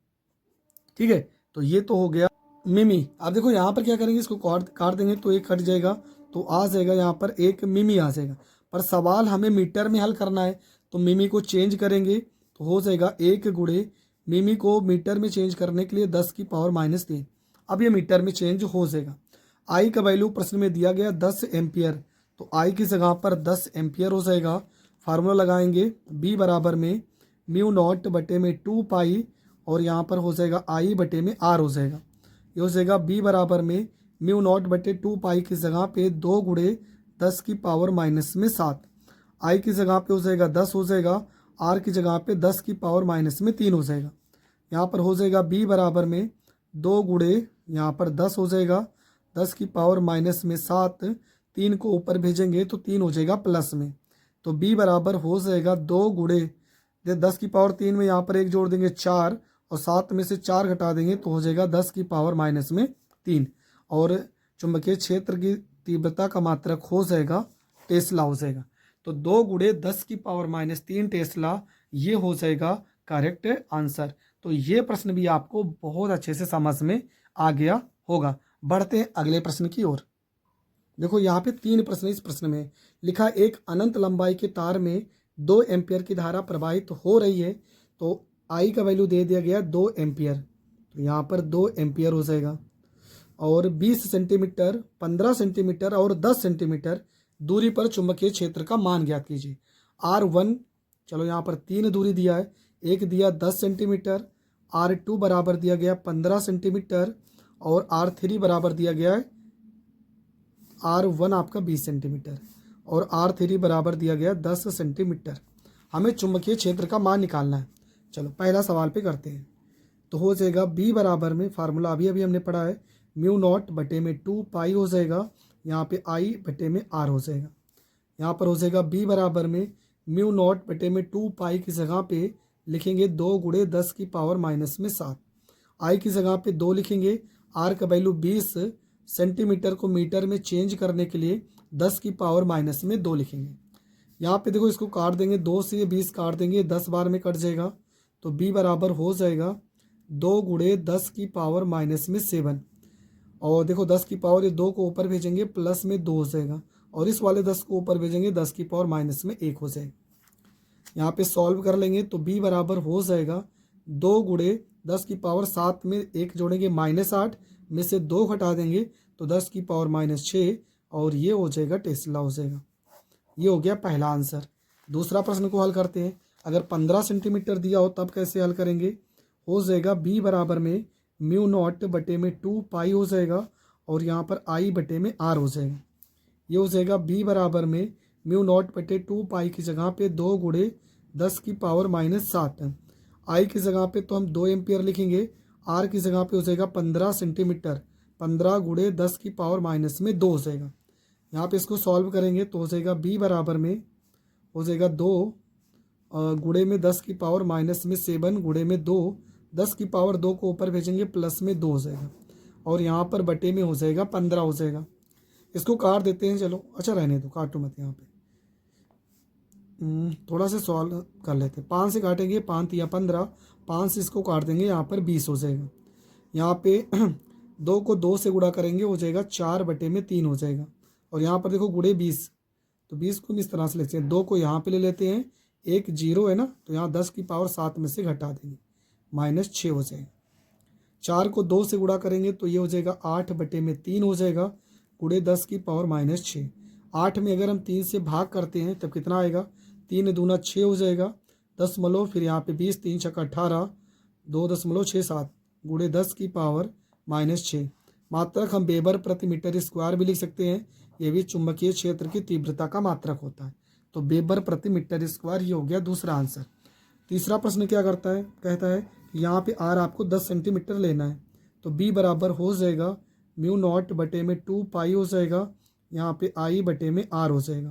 ठीक है। तो ये तो हो गया मिमी। अब देखो यहाँ पर क्या करेंगे, इसको काट देंगे तो 1 कट जाएगा तो आ जाएगा यहाँ पर 1 मिमी आ जाएगा। पर सवाल हमें मीटर में हल करना है तो मिमी को चेंज करेंगे तो हो जाएगा 1 गुणे मिमी को मीटर में चेंज करने के लिए 10 की पावर -3, अब ये मीटर में चेंज हो जाएगा। आई का वैल्यू प्रश्न में दिया गया 10 एम्पियर, तो आई की जगह पर 10 एम्पियर हो जाएगा। फार्मूला लगाएंगे बी बराबर में म्यू नॉट बटे में 2 पाई और यहाँ पर हो जाएगा आई बटे में आर हो जाएगा। ये हो जाएगा बी बराबर में म्यू नॉट बटे 2 पाई की जगह पे 2 गुणे 10 की पावर -7, आई की जगह पे हो जाएगा 10 हो जाएगा, आर की जगह पे 10 की पावर -3 हो जाएगा। यहाँ पर हो जाएगा बी बराबर में 2 गुणे यहाँ पर 10 हो जाएगा 10 की पावर -7, 3 को ऊपर भेजेंगे तो 3 हो जाएगा प्लस में, तो b बराबर हो जाएगा 2 गुणे 10 की पावर 3 में यहाँ पर 1 जोड़ देंगे 4 और 7 में से 4 घटा देंगे तो हो जाएगा 10 की पावर माइनस में 3। और चुंबकीय क्षेत्र की तीव्रता का मात्रक हो जाएगा टेस्ला हो जाएगा। तो 2 गुणे 10 की पावर माइनस 3 टेस्ला, ये हो जाएगा करेक्ट आंसर। तो ये प्रश्न भी आपको बहुत अच्छे से समझ में आ गया होगा। बढ़ते हैं अगले प्रश्न की ओर। देखो यहाँ पे 3 प्रश्न इस प्रश्न में लिखा, एक अनंत लंबाई के तार में 2 एम्पियर की धारा प्रवाहित हो रही है, तो आई का वैल्यू दे दिया गया 2 एम्पियर, तो यहाँ पर 2 एम्पियर हो जाएगा। और 20 सेंटीमीटर, 15 सेंटीमीटर और 10 सेंटीमीटर दूरी पर चुंबकीय क्षेत्र का मान ज्ञात कीजिए। R1, चलो यहाँ पर 3 दूरी दिया है, एक दिया 10 सेंटीमीटर, R2 बराबर दिया गया 15 सेंटीमीटर और R3 बराबर दिया गया है R1 आपका 20 सेंटीमीटर और R3 बराबर दिया गया 10 सेंटीमीटर। हमें चुंबकीय क्षेत्र का मान निकालना है। चलो पहला सवाल पे करते हैं। तो हो जाएगा B बराबर में, फार्मूला अभी हमने पढ़ा है, म्यू नॉट बटे में 2 पाई हो जाएगा, यहाँ पे I बटे में R हो जाएगा। यहाँ पर हो जाएगा B बराबर में म्यू नॉट बटे में 2 पाई की जगह पे लिखेंगे 2 गुणे 10 की पावर माइनस में 7। I की जगह पे 2 लिखेंगे, R का वैल्यू 20 सेंटीमीटर को मीटर में चेंज करने के लिए 10 की पावर माइनस में 2 लिखेंगे। यहाँ पे देखो इसको काट देंगे, 2 से ये 20 काट देंगे, 10 बार में कट जाएगा, तो B बराबर हो जाएगा 2 गुणे 10 की पावर माइनस में 7। और देखो 10 की पावर, ये 2 को ऊपर भेजेंगे प्लस में 2 हो जाएगा, और इस वाले 10 को ऊपर भेजेंगे 10 की पावर माइनस में 1 हो जाएगा। यहाँ पे सॉल्व कर लेंगे तो B बराबर हो जाएगा 2 गुणे 10 की पावर 7 में 1 जोड़ेंगे -8 में से 2 घटा देंगे तो 10 की पावर -6, और ये हो जाएगा टेस्ला हो जाएगा। ये हो गया पहला आंसर। दूसरा प्रश्न को हल करते हैं। अगर 15 सेंटीमीटर दिया हो तब कैसे हल करेंगे। हो जाएगा B बराबर में म्यू नॉट बटे में 2 पाई हो जाएगा, और यहाँ पर I बटे में R हो जाएगा। ये हो जाएगा B बराबर में म्यू नॉट बटे 2 पाई की जगह पे 2 गुणे 10 की पावर -7। I की जगह पे तो हम 2 एम्पियर लिखेंगे, R की जगह पे हो जाएगा 15 सेंटीमीटर, 15 गुणे 10 की पावर माइनस में 2 हो जाएगा। यहाँ पे इसको सॉल्व करेंगे तो हो जाएगा B बराबर में हो जाएगा 2 गुणे में 10 की पावर माइनस में 7 गुणे में 2, 10 की पावर 2 को ऊपर भेजेंगे प्लस में 2 हो जाएगा, और यहाँ पर बटे में हो जाएगा 15 हो जाएगा। इसको काट देते हैं, चलो अच्छा रहने दो, काटो मत। यहाँ पे थोड़ा सा सॉल्व कर लेते हैं। 5 से काटेंगे, 5 या 15, 5 से इसको काट देंगे, यहाँ पर 20 हो जाएगा। यहाँ पे 2 को 2 से गुणा करेंगे, हो जाएगा 4 बटे में 3 हो जाएगा, और यहाँ पर देखो गुणे 20, तो 20 को हम इस तरह से लेते हैं, 2 को यहाँ पे ले लेते हैं, एक 0 है ना, तो यहाँ 10 की पावर 7 में से घटा देंगे, -6 हो जाएगा। 4 को 2 से गुणा करेंगे तो ये हो जाएगा 8 बटे में 3 हो जाएगा, गुणे 10 की पावर -6। 8 में अगर हम 3 से भाग करते हैं तब कितना आएगा, 3 दूना 6 हो जाएगा, दशमलव फिर यहाँ पे 20, 3 छक्का 18, 2.67 गुणे 10 की पावर -6। मात्रक हम वेबर प्रति मीटर स्क्वायर भी लिख सकते हैं, ये भी चुंबकीय क्षेत्र की तीव्रता का मात्रक होता है। तो वेबर प्रति मीटर स्क्वायर, ये हो गया दूसरा आंसर। तीसरा प्रश्न क्या करता है, कहता है कि यहाँ पे R आपको 10 सेंटीमीटर लेना है, तो B बराबर हो जाएगा म्यू नॉट बटे में 2 पाई हो जाएगा, यहाँ पे I बटे में R हो जाएगा।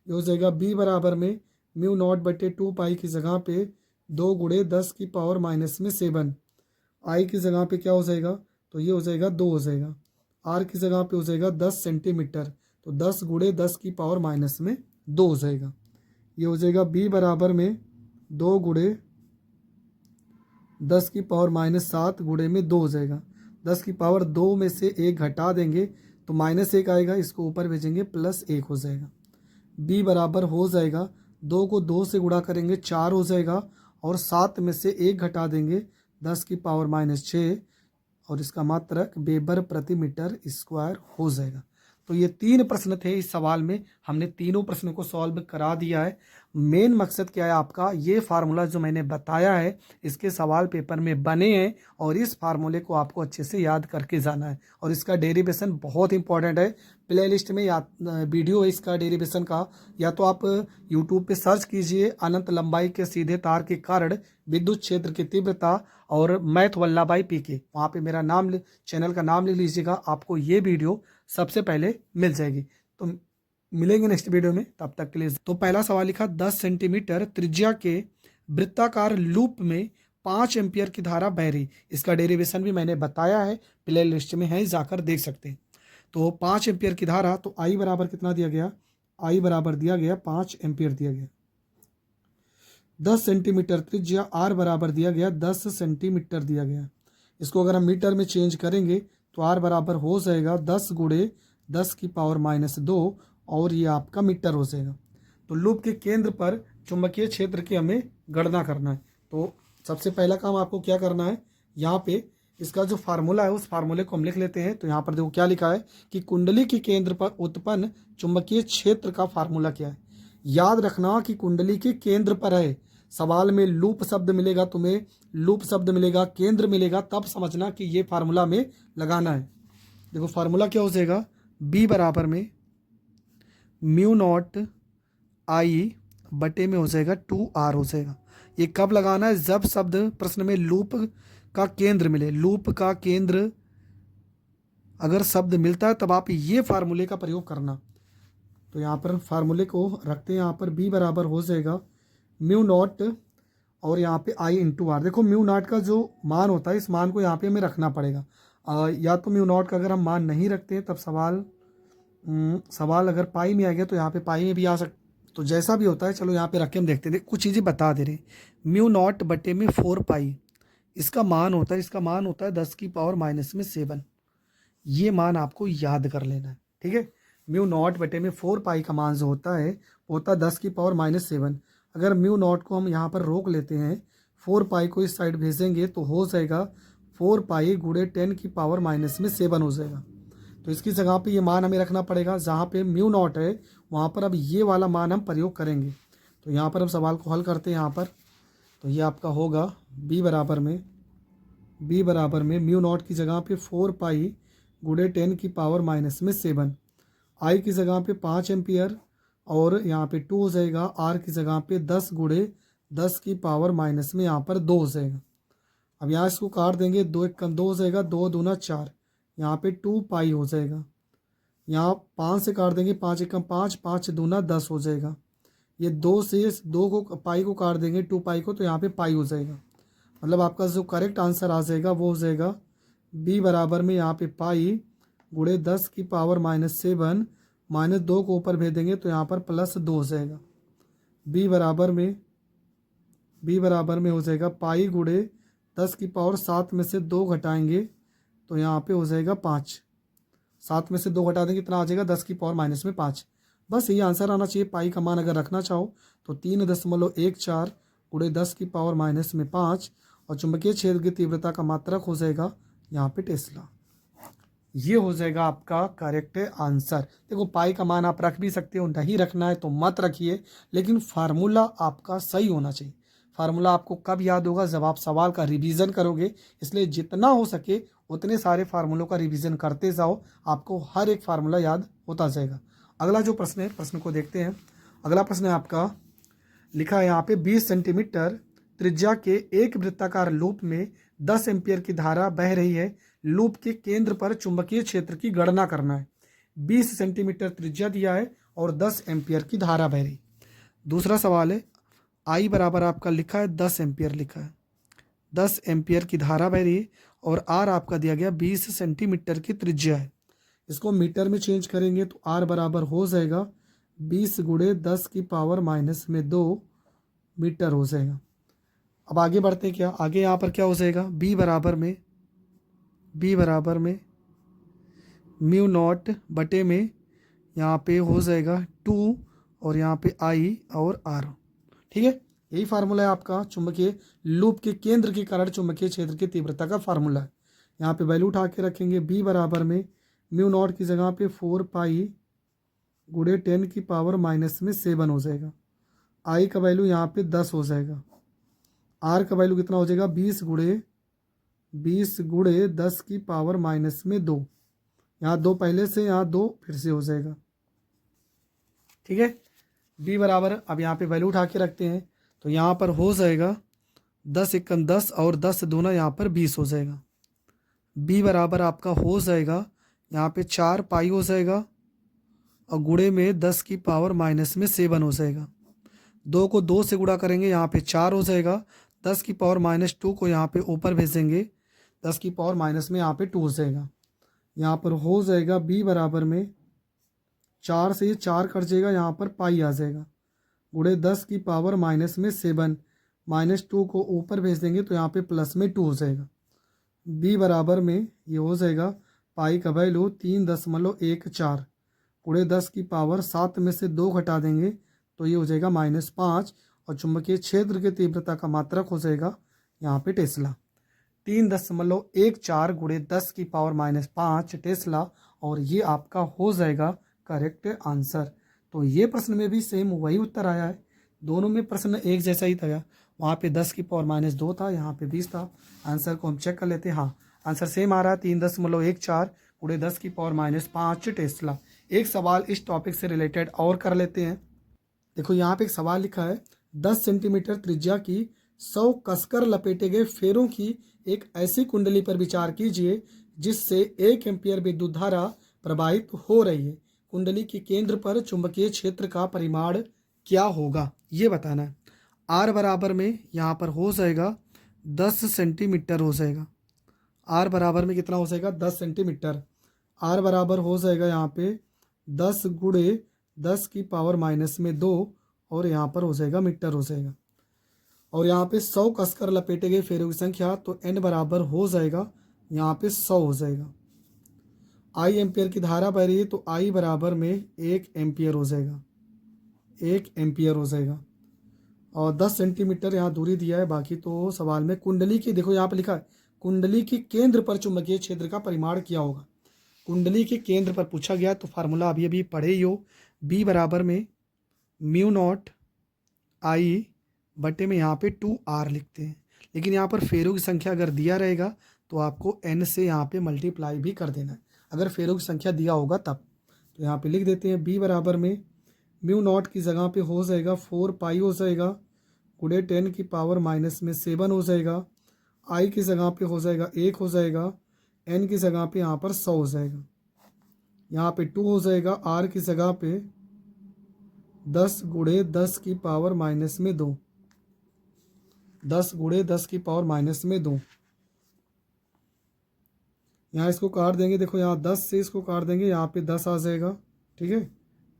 ये हो जाएगा B बराबर में म्यू नॉट बटे 2 पाई की जगह पे 2 गुणे 10 की पावर माइनस में 7, I की जगह पे क्या हो जाएगा, तो ये हो जाएगा 2 हो जाएगा, R की जगह पे हो जाएगा 10 सेंटीमीटर, तो 10 गुणे 10 की पावर माइनस में 2 हो जाएगा। ये हो जाएगा B बराबर में 2 गुणे 10 की पावर -7 गुणे में 2 हो जाएगा। 10 की पावर 2 में से 1 घटा देंगे तो -1 आएगा, इसको ऊपर भेजेंगे +1 हो जाएगा। B बराबर हो जाएगा 2 को 2 से गुणा करेंगे 4 हो जाएगा, और 7 में से 1 घटा देंगे 10 की पावर -6, और इसका मात्रक वेबर प्रति मीटर स्क्वायर हो जाएगा। तो ये 3 प्रश्न थे इस सवाल में, हमने तीनों प्रश्नों को सॉल्व करा दिया है। मेन मकसद क्या है आपका, ये फार्मूला जो मैंने बताया है इसके सवाल पेपर में बने हैं, और इस फार्मूले को आपको अच्छे से याद करके जाना है, और इसका डेरिवेशन बहुत इंपॉर्टेंट है। प्ले लिस्ट में या वीडियो है इसका डेरिवेशन का, या तो आप यूट्यूब पे सर्च कीजिए अनंत लंबाई के सीधे तार के कारण विद्युत क्षेत्र की तीव्रता और मैथ वल्लभाई पीके, वहाँ पे मेरा नाम, चैनल का नाम लिख लीजिएगा, आपको ये वीडियो सबसे पहले मिल जाएगी। तो मिलेंगे नेक्स्ट वीडियो में, तब तक के लिए। तो पहला सवाल लिखा 10 सेंटीमीटर त्रिज्या के वृत्ताकार लूप में 5 एम्पियर की धारा बह रही। इसका डेरिवेशन भी मैंने बताया है, प्ले लिस्ट में है, जाकर देख सकते हैं। तो 5 एम्पियर की धारा, तो आई बराबर कितना दिया गया, आई बराबर दिया गया 5 एम्पियर दिया गया। 10 सेंटीमीटर त्रिज्या, आर बराबर दिया गया 10 सेंटीमीटर दिया गया। इसको अगर हम मीटर में चेंज करेंगे तो आर बराबर हो जाएगा 10 गुणे 10 की पावर -2, और ये आपका मीटर हो जाएगा। तो लूप के केंद्र पर चुंबकीय क्षेत्र की हमें गणना करना है। तो सबसे पहला काम आपको क्या करना है, यहाँ पे इसका जो फार्मूला है उस फार्मूले को हम लिख लेते हैं। तो यहाँ पर देखो क्या लिखा है कि कुंडली के केंद्र पर उत्पन्न चुंबकीय क्षेत्र का फार्मूला क्या है। याद रखना कि कुंडली के केंद्र पर है। सवाल में लूप शब्द मिलेगा, तुम्हें लूप शब्द मिलेगा, केंद्र मिलेगा, तब समझना कि ये फार्मूला में लगाना है। देखो फार्मूला क्या हो जाएगा, बी बराबर में म्यू नॉट आई बटे में हो जाएगा 2r हो जाएगा। ये कब लगाना है, जब शब्द प्रश्न में लूप का केंद्र मिले। लूप का केंद्र अगर शब्द मिलता है तब आप ये फार्मूले का प्रयोग करना। तो यहाँ पर फार्मूले को रखते हैं, यहाँ पर b बराबर हो जाएगा म्यू नॉट और यहाँ पे i इंटू आर। देखो म्यू नॉट का जो मान होता है, इस मान को यहाँ पे हमें रखना पड़ेगा। या तो म्यू नॉट का अगर हम मान नहीं रखते हैं तब सवाल अगर पाई में आ गया तो यहाँ पे पाई में भी आ सकता। तो जैसा भी होता है, चलो यहाँ पे रख के हम देखते हैं। कुछ चीज़ें बता दे रहे, म्यू नॉट बटे में 4 पाई इसका मान होता है, इसका मान होता है 10 की पावर -7। ये मान आपको याद कर लेना है, ठीक है। म्यू नॉट बटे में 4 पाई का मान जो होता है वो होता है 10 की पावर -7। अगर म्यू नॉट को हम यहाँ पर रोक लेते हैं, 4 पाई को इस साइड भेजेंगे तो हो जाएगा 4 पाई गुणे 10 की पावर -7 हो जाएगा। तो इसकी जगह पे ये मान हमें रखना पड़ेगा, जहाँ पे म्यू नॉट है वहाँ पर अब ये वाला मान हम प्रयोग करेंगे। तो यहाँ पर हम सवाल को हल करते हैं यहाँ पर। तो ये आपका होगा b बराबर में म्यू नॉट की जगह पे 4 पाई गुणे 10 की पावर -7, आई की जगह पे 5 एम्पियर और यहाँ पे 2 हो जाएगा, आर की जगह पे 10 गुणे 10 की पावर माइनस में यहाँ पर 2 हो जाएगा। अब यहाँ इसको काट देंगे, 2 1 कम 2 हो जाएगा, 2 दूना 4, यहाँ पे 2 पाई हो जाएगा। यहाँ 5 से काट देंगे, 5 1 कम 5, 5 दूना 10 हो जाएगा। ये 2 से 2 को पाई को काट देंगे, 2 पाई को, तो यहाँ पे पाई हो जाएगा। मतलब आपका जो करेक्ट आंसर आ जाएगा वो हो जाएगा b बराबर में यहाँ पे पाई गुणे 10 की पावर -7, -2 को ऊपर भेज देंगे तो यहाँ पर +2 हो जाएगा। b बराबर में हो जाएगा पाई गुणे 10 की पावर 7 में से 2 घटाएंगे तो यहाँ पे हो जाएगा 5। 7 में से 2 घटा देंगे, कितना आ जाएगा 10 की पावर -5। बस यही आंसर आना चाहिए। पाई का मान अगर रखना चाहो तो 3.14 गुणे 10 की पावर -5 और चुंबकीय क्षेत्र की तीव्रता का मात्रक हो जाएगा यहाँ पे टेस्ला। ये हो जाएगा आपका करेक्ट आंसर। देखो पाई का मान आप रख भी सकते हो, नहीं रखना है तो मत रखिए, लेकिन फार्मूला आपका सही होना चाहिए। फार्मूला आपको कब याद होगा, जब आप सवाल का रिवीजन करोगे। इसलिए जितना हो सके उतने सारे फार्मूलों का रिवीजन करते जाओ, आपको हर एक फार्मूला याद होता जाएगा। अगला जो प्रश्न है, प्रश्न को देखते हैं। अगला प्रश्न है आपका, लिखा है यहाँ पे 20 सेंटीमीटर त्रिज्या के एक वृत्ताकार लूप में 10 एम्पियर की धारा बह रही है। लूप के केंद्र पर चुंबकीय क्षेत्र की गणना करना है। 20 सेंटीमीटर त्रिज्या दिया है और 10 एम्पियर की धारा बह रही। दूसरा सवाल है, आई बराबर आपका लिखा है 10 एम्पियर लिखा है, 10 एम्पियर की धारा बह रही है और आर आपका दिया गया 20 सेंटीमीटर की त्रिज्या है। इसको मीटर में चेंज करेंगे तो आर बराबर हो जाएगा 20 गुणे 10 की पावर -2 मीटर हो जाएगा। अब आगे बढ़ते हैं, क्या आगे यहाँ पर क्या हो जाएगा, b बराबर में म्यू नॉट बटे में यहाँ पे हो जाएगा 2 और यहाँ पे आई और आर। ठीक है, यही फार्मूला है आपका चुंबकीय लूप के केंद्र के कारण चुंबकीय क्षेत्र की तीव्रता का फार्मूला है। यहाँ पे वैल्यू उठा के रखेंगे, b बराबर में म्यू नॉट की जगह पे 4 पाई गुणे 10 की पावर -7 हो जाएगा। आई का वैल्यू यहाँ पे 10 हो जाएगा। आर का वैल्यू कितना हो जाएगा, 20 गुणे 10 की पावर -2। यहाँ 2 पहले से, यहाँ 2 फिर से हो जाएगा। ठीक है, b बराबर, अब यहाँ पे वैल्यू उठा के रखते हैं तो यहाँ पर हो जाएगा 10 1 10 और 10 दूना यहाँ पर 20 हो जाएगा। b बराबर आपका हो जाएगा यहाँ पे 4 पाई हो जाएगा और गुणे में 10 की पावर माइनस में 7 हो जाएगा। 2 को 2 से गुणा करेंगे, यहाँ पे 4 हो जाएगा। 10 की पावर माइनस 2 को यहाँ पे ऊपर भेजेंगे, 10 की पावर माइनस में यहाँ पे 2 हो जाएगा। यहाँ पर हो जाएगा b बराबर में 4 से ये 4 कट जाएगा, यहाँ पर पाई आ जाएगा। गुणे 10 की पावर माइनस में 7, -2 को ऊपर भेज देंगे तो यहाँ पे प्लस में 2 हो जाएगा। b बराबर में ये हो जाएगा पाई का वैल्यू 3.14, गुणे 10 की पावर 7 में से 2 घटा देंगे तो ये हो जाएगा -5, और चुंबकीय क्षेत्र की तीव्रता का मात्रक हो जाएगा यहाँ पे टेस्ला। 3.14 गुणे 10 की पावर -5 टेस्ला, और ये आपका हो जाएगा करेक्ट आंसर। तो ये प्रश्न में भी सेम वही उत्तर आया है, दोनों में प्रश्न एक जैसा ही था। वहाँ पे 10 की पावर -2 था, यहाँ पे 20 था। आंसर को हम चेक कर लेते हैं। हाँ, आंसर सेम आ रहा है, 3.14 गुणे 10 की पावर -5 टेस्ला। एक सवाल इस टॉपिक से रिलेटेड और कर लेते हैं। देखो यहाँ पे एक सवाल लिखा है, 10 सेंटीमीटर त्रिज्या की 100 कसकर लपेटे गए फेरों की एक ऐसी कुंडली पर विचार कीजिए जिससे 1 एम्पीयर विद्युत धारा प्रवाहित हो रही है। कुंडली के केंद्र पर चुंबकीय क्षेत्र का परिमाण क्या होगा, ये बताना है। आर बराबर में यहाँ पर हो जाएगा 10 सेंटीमीटर हो जाएगा। आर बराबर में कितना हो जाएगा, 10 सेंटीमीटर। आर बराबर हो जाएगा यहाँ पे 10 गुणे 10 की पावर माइनस में 2, और यहाँ पर हो जाएगा मीटर हो जाएगा। और यहाँ पे 100 कसकर लपेटे गए फेरों की संख्या, तो n बराबर हो जाएगा यहाँ पे 100 हो जाएगा। I एम्पियर की धारा बह रही है तो I बराबर में 1 एम्पियर हो जाएगा, 1 एम्पियर हो जाएगा। और 10 सेंटीमीटर यहाँ दूरी दिया है, बाकी तो सवाल में कुंडली की, देखो यहाँ पे लिखा है कुंडली के केंद्र पर चुंबकीय क्षेत्र का परिमाण क्या होगा। कुंडली के केंद्र पर पूछा गया तो फार्मूला अभी अभी पढ़े ही हो। B बराबर में μ0 I बटे में यहाँ पे 2R लिखते हैं, लेकिन यहाँ पर फेरों की संख्या अगर दिया रहेगा तो आपको n से यहाँ पे मल्टीप्लाई भी कर देना है, अगर फेरों की संख्या दिया होगा तब। तो यहाँ पे लिख देते हैं b बराबर में μ0 की जगह पे हो जाएगा 4 पाई हो जाएगा, गुणे 10 की पावर माइनस में 7 हो जाएगा। I की जगह पे हो जाएगा 1 हो जाएगा, n की जगह पे यहाँ पर 100 हो जाएगा, यहाँ पे 2 हो जाएगा। R की जगह पे 10 गुणे 10 की पावर माइनस में 2, 10 गुणे 10 की पावर माइनस में 2। यहाँ इसको काट देंगे, देखो यहाँ 10 से इसको काट देंगे, यहाँ पे 10 आ जाएगा, ठीक है,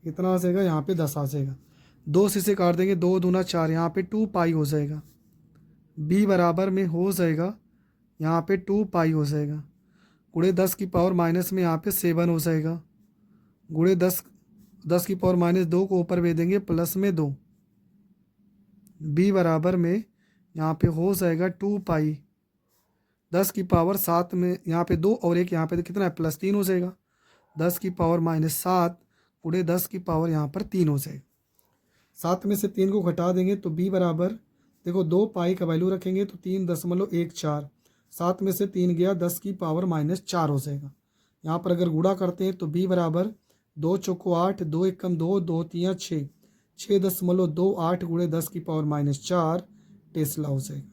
इतना आ जाएगा, यहाँ पे 10 आ जाएगा। 2 से इसे काट देंगे, 2 दूना 4, यहाँ पे 2 पाई हो जाएगा। b बराबर में हो जाएगा यहाँ पे 2 पाई हो जाएगा, गुणे 10 की पावर माइनस में यहाँ पे 7 हो जाएगा, गुणे 10 की पावर -2 को ऊपर भेज देंगे प्लस में 2। b बराबर में यहाँ पे हो जाएगा 2 पाई, 10 की पावर 7 में यहाँ पे 2 और 1 यहाँ पे कितना है +3 हो जाएगा। 10 की पावर -7 गुणे 10 की पावर यहाँ पर 3 हो जाएगा। 7 में से 3 को घटा देंगे तो b बराबर, देखो 2 पाई का वैल्यू रखेंगे तो 3.14, 7 में से 3 गया 10 की पावर -4 हो जाएगा। यहाँ पर अगर गुणा करते हैं तो b बराबर 2 चौको 8, 2 एकम 2, 2 तियाँ 6, 6.28 गुणे 10 की पावर -4 टेस्ला हो जाएगा,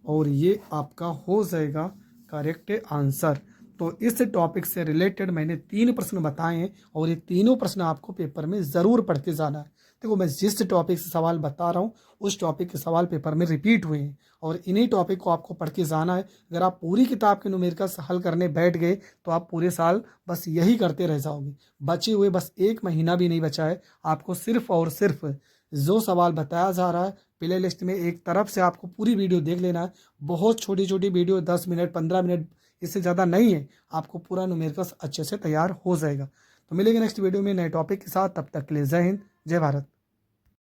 और ये आपका हो जाएगा करेक्ट आंसर। तो इस टॉपिक से रिलेटेड मैंने 3 प्रश्न बताए हैं, और ये तीनों प्रश्न आपको पेपर में ज़रूर पढ़ के जाना है। देखो मैं जिस टॉपिक से सवाल बता रहा हूँ उस टॉपिक के सवाल पेपर में रिपीट हुए हैं, और इन्हीं टॉपिक को आपको पढ़ के जाना है। अगर आप पूरी किताब के न्यूमेरिकल्स हल करने बैठ गए तो आप पूरे साल बस यही करते रह जाओगे। बचे हुए बस 1 महीना भी नहीं बचा है, आपको सिर्फ और सिर्फ जो सवाल बताया जा रहा है प्ले लिस्ट में एक तरफ से आपको पूरी वीडियो देख लेना है। बहुत छोटी छोटी वीडियो, 10 मिनट 15 मिनट, इससे ज़्यादा नहीं है, आपको पूरा न्यूमेरिकल्स अच्छे से तैयार हो जाएगा। तो मिलेंगे नेक्स्ट वीडियो में नए टॉपिक के साथ, तब तक के लिए जय हिंद, जय भारत।